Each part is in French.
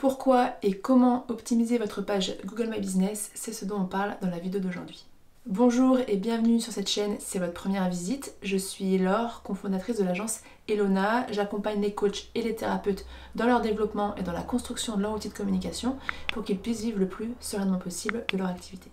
Pourquoi et comment optimiser votre page Google My Business, c'est ce dont on parle dans la vidéo d'aujourd'hui. Bonjour et bienvenue sur cette chaîne, c'est votre première visite. Je suis Laure, cofondatrice de l'agence Elona. J'accompagne les coachs et les thérapeutes dans leur développement et dans la construction de leur outil de communication pour qu'ils puissent vivre le plus sereinement possible de leur activité.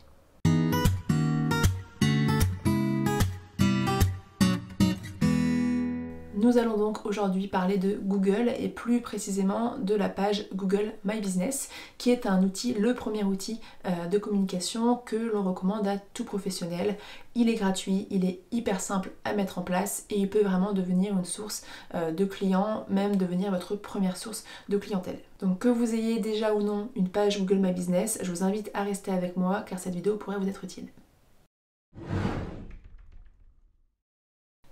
Nous allons donc aujourd'hui parler de Google et plus précisément de la page Google My Business qui est un outil, le premier outil de communication que l'on recommande à tout professionnel. Il est gratuit, il est hyper simple à mettre en place et il peut vraiment devenir une source de clients, même devenir votre première source de clientèle. Donc que vous ayez déjà ou non une page Google My Business, je vous invite à rester avec moi car cette vidéo pourrait vous être utile.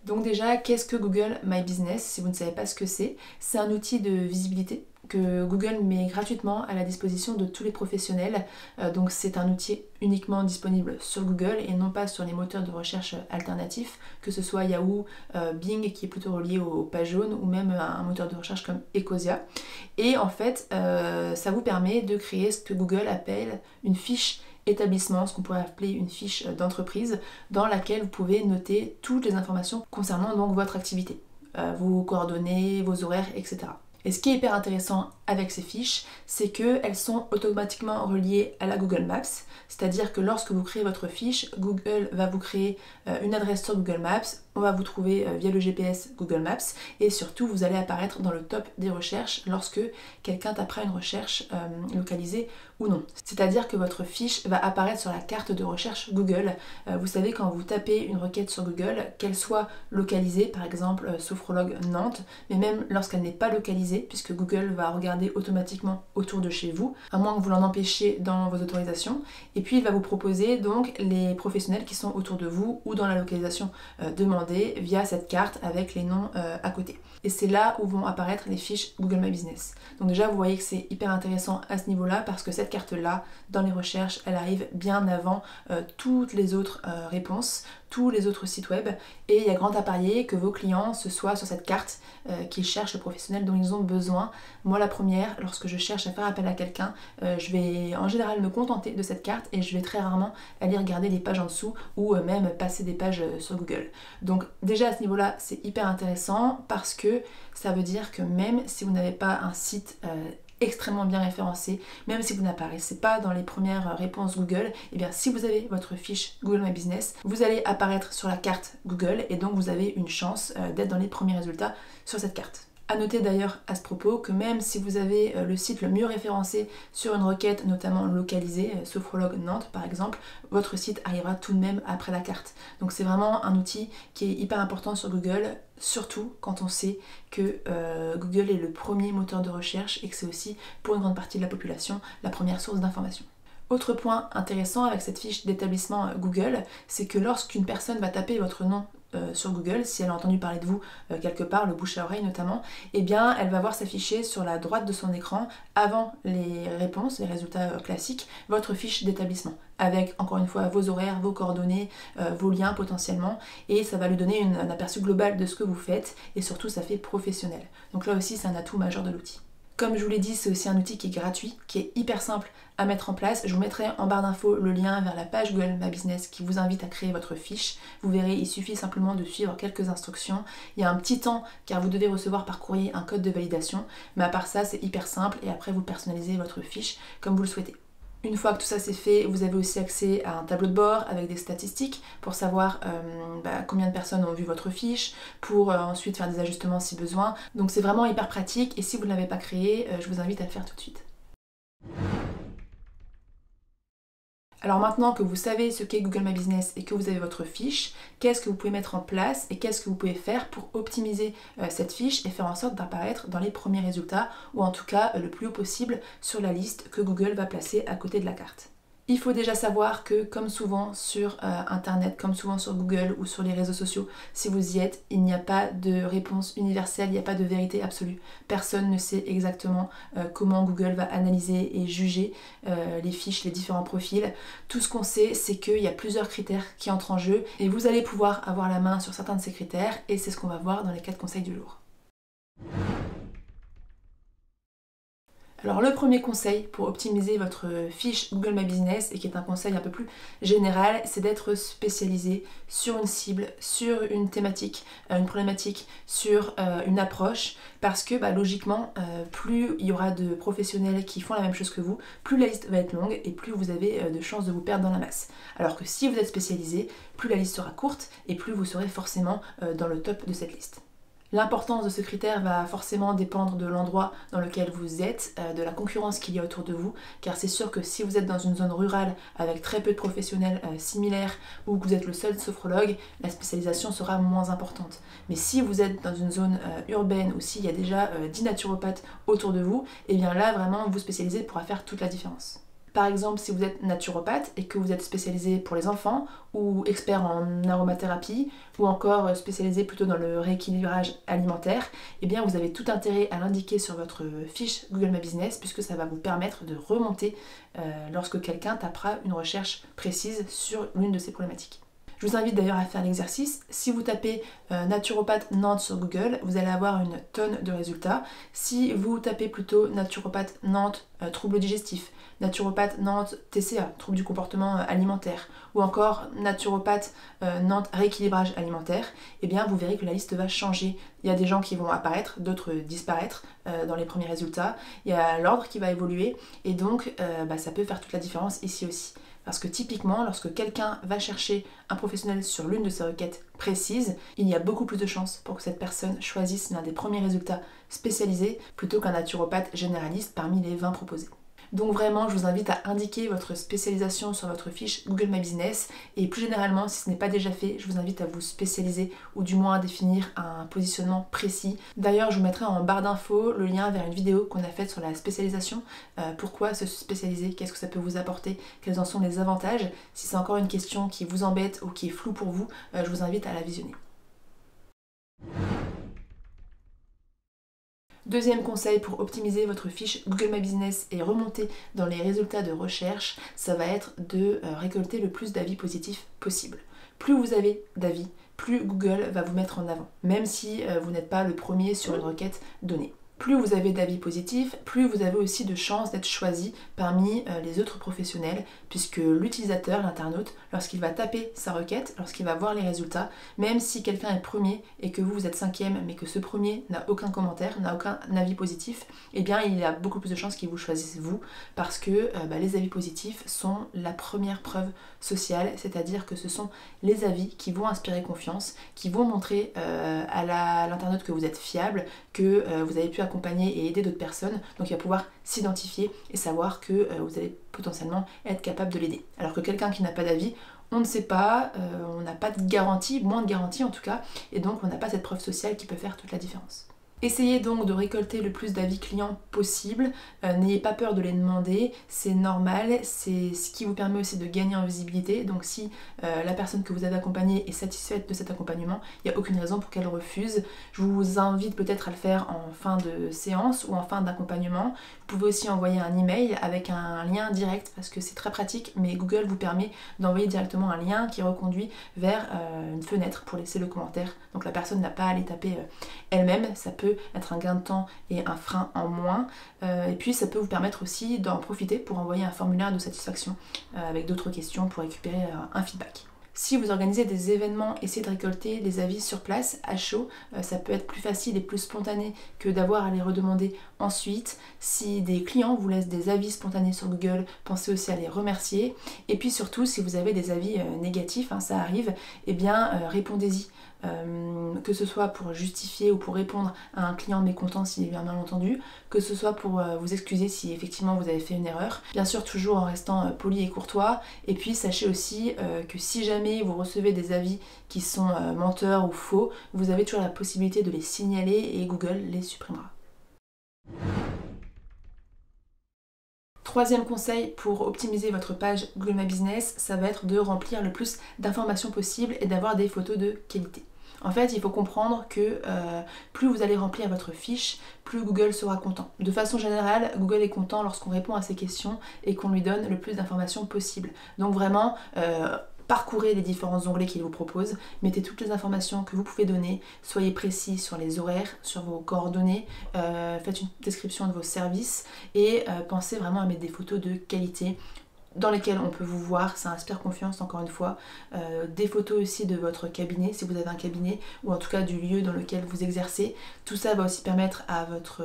Donc déjà, qu'est-ce que Google My Business? Si vous ne savez pas ce que c'est un outil de visibilité que Google met gratuitement à la disposition de tous les professionnels. Donc c'est un outil uniquement disponible sur Google et non pas sur les moteurs de recherche alternatifs, que ce soit Yahoo, Bing qui est plutôt relié aux pages jaunes ou même un moteur de recherche comme Ecosia. Et en fait, ça vous permet de créer ce que Google appelle une fiche établissement, ce qu'on pourrait appeler une fiche d'entreprise dans laquelle vous pouvez noter toutes les informations concernant donc votre activité, vos coordonnées, vos horaires, etc. Et ce qui est hyper intéressant avec ces fiches, c'est qu'elles sont automatiquement reliées à la Google Maps, c'est-à-dire que lorsque vous créez votre fiche, Google va vous créer une adresse sur Google Maps, on va vous trouver via le GPS Google Maps et surtout vous allez apparaître dans le top des recherches lorsque quelqu'un tapera une recherche localisée ou non. C'est-à-dire que votre fiche va apparaître sur la carte de recherche Google. Vous savez, quand vous tapez une requête sur Google, qu'elle soit localisée, par exemple sophrologue Nantes, mais même lorsqu'elle n'est pas localisée, puisque Google va regarder automatiquement autour de chez vous, à moins que vous l'en empêchiez dans vos autorisations, et puis il va vous proposer donc les professionnels qui sont autour de vous ou dans la localisation demandée via cette carte avec les noms à côté. Et c'est là où vont apparaître les fiches Google My Business. Donc déjà vous voyez que c'est hyper intéressant à ce niveau-là parce que cette carte-là, dans les recherches, elle arrive bien avant toutes les autres réponses, tous les autres sites web, et il y a grand à parier que vos clients, ce soit sur cette carte qu'ils cherchent le professionnel dont ils ont besoin. Moi la première, lorsque je cherche à faire appel à quelqu'un, je vais en général me contenter de cette carte et je vais très rarement aller regarder les pages en dessous ou même passer des pages sur Google. Donc déjà à ce niveau-là, c'est hyper intéressant parce que ça veut dire que même si vous n'avez pas un site extrêmement bien référencé, même si vous n'apparaissez pas dans les premières réponses Google, et bien si vous avez votre fiche Google My Business, vous allez apparaître sur la carte Google et donc vous avez une chance d'être dans les premiers résultats sur cette carte. A noter d'ailleurs à ce propos que même si vous avez le site le mieux référencé sur une requête notamment localisée, sophrologue Nantes par exemple, votre site arrivera tout de même après la carte. Donc c'est vraiment un outil qui est hyper important sur Google, surtout quand on sait que Google est le premier moteur de recherche et que c'est aussi pour une grande partie de la population la première source d'information. Autre point intéressant avec cette fiche d'établissement Google, c'est que lorsqu'une personne va taper votre nom sur Google, si elle a entendu parler de vous quelque part, le bouche à oreille notamment, eh bien elle va voir s'afficher sur la droite de son écran, avant les réponses, les résultats classiques, votre fiche d'établissement, avec encore une fois vos horaires, vos coordonnées, vos liens potentiellement, et ça va lui donner un aperçu global de ce que vous faites, et surtout ça fait professionnel. Donc là aussi c'est un atout majeur de l'outil. Comme je vous l'ai dit, c'est aussi un outil qui est gratuit, qui est hyper simple à mettre en place. Je vous mettrai en barre d'infos le lien vers la page Google My Business qui vous invite à créer votre fiche. Vous verrez, il suffit simplement de suivre quelques instructions. Il y a un petit temps car vous devez recevoir par courrier un code de validation, mais à part ça, c'est hyper simple et après vous personnalisez votre fiche comme vous le souhaitez. Une fois que tout ça c'est fait, vous avez aussi accès à un tableau de bord avec des statistiques pour savoir combien de personnes ont vu votre fiche, pour ensuite faire des ajustements si besoin. Donc c'est vraiment hyper pratique et si vous ne l'avez pas créé, je vous invite à le faire tout de suite. Alors maintenant que vous savez ce qu'est Google My Business et que vous avez votre fiche, qu'est-ce que vous pouvez mettre en place et qu'est-ce que vous pouvez faire pour optimiser cette fiche et faire en sorte d'apparaître dans les premiers résultats ou en tout cas le plus haut possible sur la liste que Google va placer à côté de la carte. Il faut déjà savoir que, comme souvent sur Internet, comme souvent sur Google ou sur les réseaux sociaux, si vous y êtes, il n'y a pas de réponse universelle, il n'y a pas de vérité absolue. Personne ne sait exactement comment Google va analyser et juger les fiches, les différents profils. Tout ce qu'on sait, c'est qu'il y a plusieurs critères qui entrent en jeu et vous allez pouvoir avoir la main sur certains de ces critères et c'est ce qu'on va voir dans les 4 conseils du jour. Alors le premier conseil pour optimiser votre fiche Google My Business, et qui est un conseil un peu plus général, c'est d'être spécialisé sur une cible, sur une thématique, une problématique, sur une approche, parce que logiquement, plus il y aura de professionnels qui font la même chose que vous, plus la liste va être longue et plus vous avez de chances de vous perdre dans la masse. Alors que si vous êtes spécialisé, plus la liste sera courte et plus vous serez forcément dans le top de cette liste. L'importance de ce critère va forcément dépendre de l'endroit dans lequel vous êtes, de la concurrence qu'il y a autour de vous, car c'est sûr que si vous êtes dans une zone rurale avec très peu de professionnels similaires ou que vous êtes le seul sophrologue, la spécialisation sera moins importante. Mais si vous êtes dans une zone urbaine ou s'il y a déjà 10 naturopathes autour de vous, et bien là vraiment vous spécialiser pourra faire toute la différence. Par exemple, si vous êtes naturopathe et que vous êtes spécialisé pour les enfants ou expert en aromathérapie ou encore spécialisé plutôt dans le rééquilibrage alimentaire, eh bien vous avez tout intérêt à l'indiquer sur votre fiche Google My Business puisque ça va vous permettre de remonter lorsque quelqu'un tapera une recherche précise sur l'une de ces problématiques. Je vous invite d'ailleurs à faire l'exercice. Si vous tapez naturopathe Nantes sur Google, vous allez avoir une tonne de résultats. Si vous tapez plutôt naturopathe Nantes troubles digestifs, naturopathe Nantes TCA, troubles du comportement alimentaire, ou encore naturopathe Nantes rééquilibrage alimentaire, eh bien vous verrez que la liste va changer. Il y a des gens qui vont apparaître, d'autres disparaître dans les premiers résultats. Il y a l'ordre qui va évoluer et donc ça peut faire toute la différence ici aussi. Parce que typiquement, lorsque quelqu'un va chercher un professionnel sur l'une de ses requêtes précises, il y a beaucoup plus de chances pour que cette personne choisisse l'un des premiers résultats spécialisés plutôt qu'un naturopathe généraliste parmi les 20 proposés. Donc vraiment, je vous invite à indiquer votre spécialisation sur votre fiche Google My Business et plus généralement, si ce n'est pas déjà fait, je vous invite à vous spécialiser ou du moins à définir un positionnement précis. D'ailleurs, je vous mettrai en barre d'infos le lien vers une vidéo qu'on a faite sur la spécialisation. Pourquoi se spécialiser? Qu'est-ce que ça peut vous apporter? Quels en sont les avantages? Si c'est encore une question qui vous embête ou qui est floue pour vous, je vous invite à la visionner. Deuxième conseil pour optimiser votre fiche Google My Business et remonter dans les résultats de recherche, ça va être de récolter le plus d'avis positifs possible. Plus vous avez d'avis, plus Google va vous mettre en avant, même si vous n'êtes pas le premier sur une requête donnée. Plus vous avez d'avis positifs, plus vous avez aussi de chances d'être choisi parmi les autres professionnels, puisque l'utilisateur, l'internaute, lorsqu'il va taper sa requête, lorsqu'il va voir les résultats, même si quelqu'un est premier et que vous êtes cinquième, mais que ce premier n'a aucun commentaire, n'a aucun avis positif, eh bien il y a beaucoup plus de chances qu'il vous choisisse vous, parce que les avis positifs sont la première preuve sociale, c'est-à-dire que ce sont les avis qui vont inspirer confiance, qui vont montrer à l'internaute que vous êtes fiable, que vous avez pu accompagner et aider d'autres personnes, donc il va pouvoir s'identifier et savoir que vous allez potentiellement être capable de l'aider. Alors que quelqu'un qui n'a pas d'avis, on ne sait pas, on n'a pas de garantie, moins de garantie en tout cas, et donc on n'a pas cette preuve sociale qui peut faire toute la différence. Essayez donc de récolter le plus d'avis clients possible, n'ayez pas peur de les demander, c'est normal, c'est ce qui vous permet aussi de gagner en visibilité, donc si la personne que vous avez accompagnée est satisfaite de cet accompagnement, il n'y a aucune raison pour qu'elle refuse. Je vous invite peut-être à le faire en fin de séance ou en fin d'accompagnement. Vous pouvez aussi envoyer un email avec un lien direct parce que c'est très pratique, mais Google vous permet d'envoyer directement un lien qui reconduit vers une fenêtre pour laisser le commentaire, donc la personne n'a pas à aller taper elle-même, ça peut être un gain de temps et un frein en moins. Et puis ça peut vous permettre aussi d'en profiter pour envoyer un formulaire de satisfaction avec d'autres questions pour récupérer un feedback. Si vous organisez des événements, essayez de récolter les avis sur place, à chaud. Ça peut être plus facile et plus spontané que d'avoir à les redemander ensuite. Si des clients vous laissent des avis spontanés sur Google, pensez aussi à les remercier. Et puis surtout, si vous avez des avis négatifs, ça arrive, eh bien répondez-y. Que ce soit pour justifier ou pour répondre à un client mécontent s'il y a eu un malentendu, que ce soit pour vous excuser si effectivement vous avez fait une erreur, bien sûr toujours en restant poli et courtois, et puis sachez aussi que si jamais vous recevez des avis qui sont menteurs ou faux, vous avez toujours la possibilité de les signaler et Google les supprimera. Troisième conseil pour optimiser votre page Google My Business, ça va être de remplir le plus d'informations possible et d'avoir des photos de qualité. En fait, il faut comprendre que plus vous allez remplir votre fiche, plus Google sera content. De façon générale, Google est content lorsqu'on répond à ses questions et qu'on lui donne le plus d'informations possible. Donc vraiment, parcourez les différents onglets qu'il vous propose, mettez toutes les informations que vous pouvez donner, soyez précis sur les horaires, sur vos coordonnées, faites une description de vos services et pensez vraiment à mettre des photos de qualité dans lesquelles on peut vous voir, ça inspire confiance encore une fois, des photos aussi de votre cabinet si vous avez un cabinet ou en tout cas du lieu dans lequel vous exercez. Tout ça va aussi permettre à votre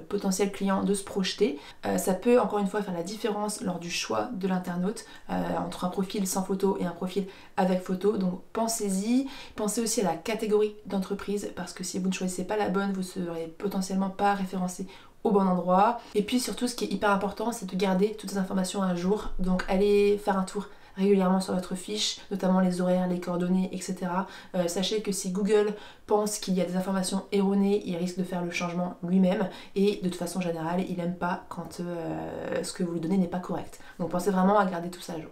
potentiel client de se projeter. Ça peut encore une fois faire la différence lors du choix de l'internaute entre un profil sans photo et un profil avec photo, donc pensez-y. Pensez aussi à la catégorie d'entreprise parce que si vous ne choisissez pas la bonne, vous ne serez potentiellement pas référencé au bon endroit. Et puis surtout ce qui est hyper important, c'est de garder toutes ces informations à jour, donc allez faire un tour régulièrement sur votre fiche, notamment les horaires, les coordonnées, etc. Sachez que si Google pense qu'il y a des informations erronées, il risque de faire le changement lui-même et de toute façon générale, il n'aime pas quand ce que vous lui donnez n'est pas correct. Donc pensez vraiment à garder tout ça à jour.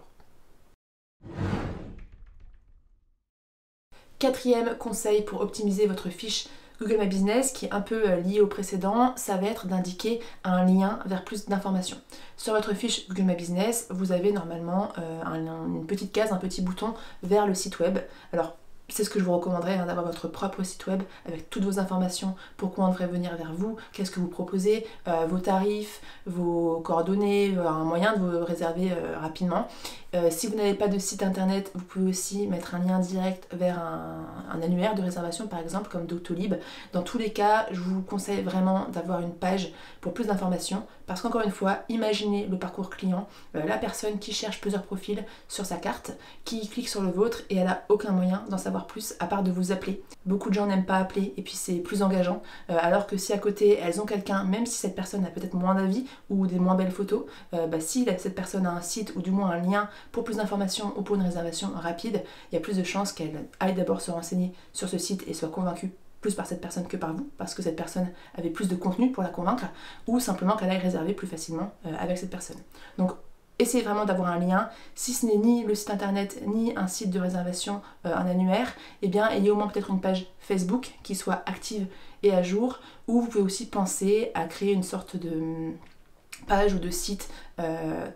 Quatrième conseil pour optimiser votre fiche Google My Business, qui est un peu lié au précédent, ça va être d'indiquer un lien vers plus d'informations. Sur votre fiche Google My Business, vous avez normalement une petite case, un petit bouton vers le site web. Alors, c'est ce que je vous recommanderais, d'avoir votre propre site web avec toutes vos informations, pourquoi on devrait venir vers vous, qu'est-ce que vous proposez, vos tarifs, vos coordonnées, un moyen de vous réserver rapidement. Si vous n'avez pas de site internet, vous pouvez aussi mettre un lien direct vers un annuaire de réservation par exemple comme Doctolib. Dans tous les cas, je vous conseille vraiment d'avoir une page pour plus d'informations parce qu'encore une fois, imaginez le parcours client, la personne qui cherche plusieurs profils sur sa carte, qui clique sur le vôtre et elle n'a aucun moyen d'en savoir plus à part de vous appeler. Beaucoup de gens n'aiment pas appeler et puis c'est plus engageant, alors que si à côté elles ont quelqu'un, même si cette personne a peut-être moins d'avis ou des moins belles photos, si cette personne a un site ou du moins un lien pour plus d'informations ou pour une réservation rapide, il y a plus de chances qu'elle aille d'abord se renseigner sur ce site et soit convaincue plus par cette personne que par vous, parce que cette personne avait plus de contenu pour la convaincre, ou simplement qu'elle aille réserver plus facilement avec cette personne. Donc essayez vraiment d'avoir un lien, si ce n'est ni le site internet, ni un site de réservation, un annuaire, eh bien ayez au moins peut-être une page Facebook qui soit active et à jour, ou vous pouvez aussi penser à créer une sorte de page ou de site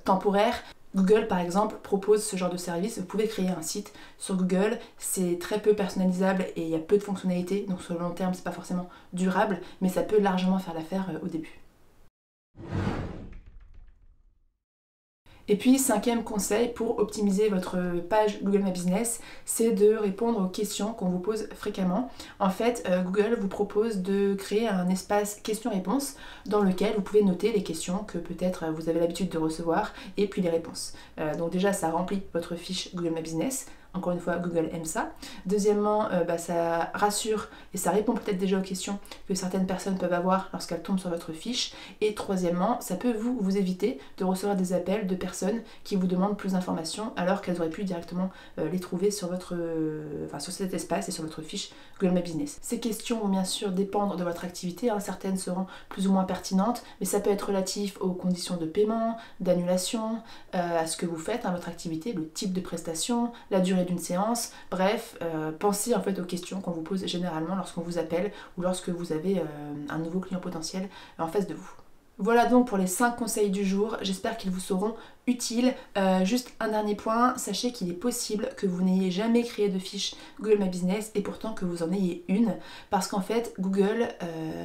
temporaire. Google par exemple propose ce genre de service, vous pouvez créer un site sur Google, c'est très peu personnalisable et il y a peu de fonctionnalités, donc sur le long terme c'est pas forcément durable, mais ça peut largement faire l'affaire au début. Et puis, cinquième conseil pour optimiser votre page Google My Business, c'est de répondre aux questions qu'on vous pose fréquemment. En fait, Google vous propose de créer un espace questions-réponses dans lequel vous pouvez noter les questions que peut-être vous avez l'habitude de recevoir et puis les réponses. Donc déjà, ça remplit votre fiche Google My Business. Encore une fois, Google aime ça. Deuxièmement, ça rassure et ça répond peut-être déjà aux questions que certaines personnes peuvent avoir lorsqu'elles tombent sur votre fiche. Et troisièmement, ça peut vous éviter de recevoir des appels de personnes qui vous demandent plus d'informations alors qu'elles auraient pu directement les trouver sur sur cet espace et sur votre fiche Google My Business. Ces questions vont bien sûr dépendre de votre activité, certaines seront plus ou moins pertinentes, mais ça peut être relatif aux conditions de paiement, d'annulation, à ce que vous faites, votre activité, le type de prestation, la durée d'une séance, bref, pensez en fait aux questions qu'on vous pose généralement lorsqu'on vous appelle ou lorsque vous avez un nouveau client potentiel en face de vous. Voilà donc pour les 5 conseils du jour, j'espère qu'ils vous seront utiles. Juste un dernier point, sachez qu'il est possible que vous n'ayez jamais créé de fiche Google My Business et pourtant que vous en ayez une, parce qu'en fait Google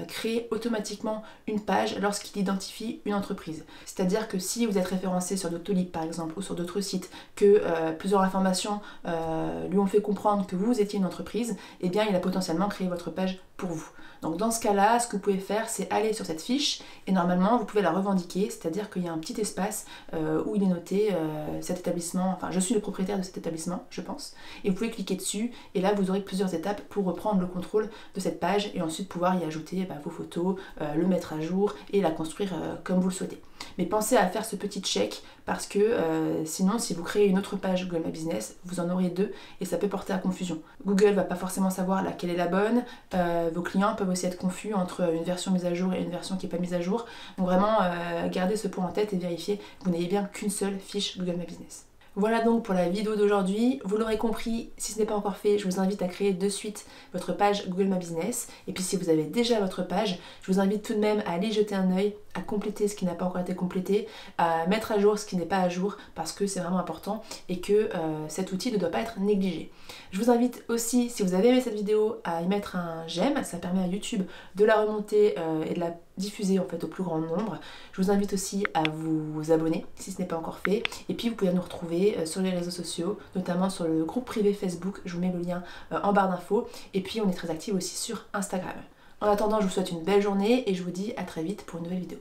crée automatiquement une page lorsqu'il identifie une entreprise. C'est-à-dire que si vous êtes référencé sur Doctolib par exemple ou sur d'autres sites, que plusieurs informations lui ont fait comprendre que vous étiez une entreprise, eh bien il a potentiellement créé votre page pour vous. Donc dans ce cas-là, ce que vous pouvez faire, c'est aller sur cette fiche et normalement vous pouvez la revendiquer, c'est-à-dire qu'il y a un petit espace où il est noté cet établissement, enfin je suis le propriétaire de cet établissement, je pense, et vous pouvez cliquer dessus et là vous aurez plusieurs étapes pour reprendre le contrôle de cette page et ensuite pouvoir y ajouter vos photos, le mettre à jour et la construire comme vous le souhaitez. Mais pensez à faire ce petit check parce que sinon si vous créez une autre page Google My Business, vous en aurez deux et ça peut porter à confusion. Google va pas forcément savoir laquelle est la bonne, vos clients peuvent aussi être confus entre une version mise à jour et une version qui n'est pas mise à jour. Donc vraiment gardez ce point en tête et vérifiez que vous n'ayez bien qu'une seule fiche Google My Business. Voilà donc pour la vidéo d'aujourd'hui. Vous l'aurez compris, si ce n'est pas encore fait, je vous invite à créer de suite votre page Google My Business. Et puis si vous avez déjà votre page, je vous invite tout de même à aller jeter un œil, à compléter ce qui n'a pas encore été complété, à mettre à jour ce qui n'est pas à jour, parce que c'est vraiment important et que cet outil ne doit pas être négligé. Je vous invite aussi, si vous avez aimé cette vidéo, à y mettre un j'aime. Ça permet à YouTube de la remonter et de la diffuser en fait au plus grand nombre. Je vous invite aussi à vous abonner si ce n'est pas encore fait. Et puis vous pouvez nous retrouver sur les réseaux sociaux, notamment sur le groupe privé Facebook. Je vous mets le lien en barre d'infos. Et puis on est très actifs aussi sur Instagram. En attendant, je vous souhaite une belle journée et je vous dis à très vite pour une nouvelle vidéo.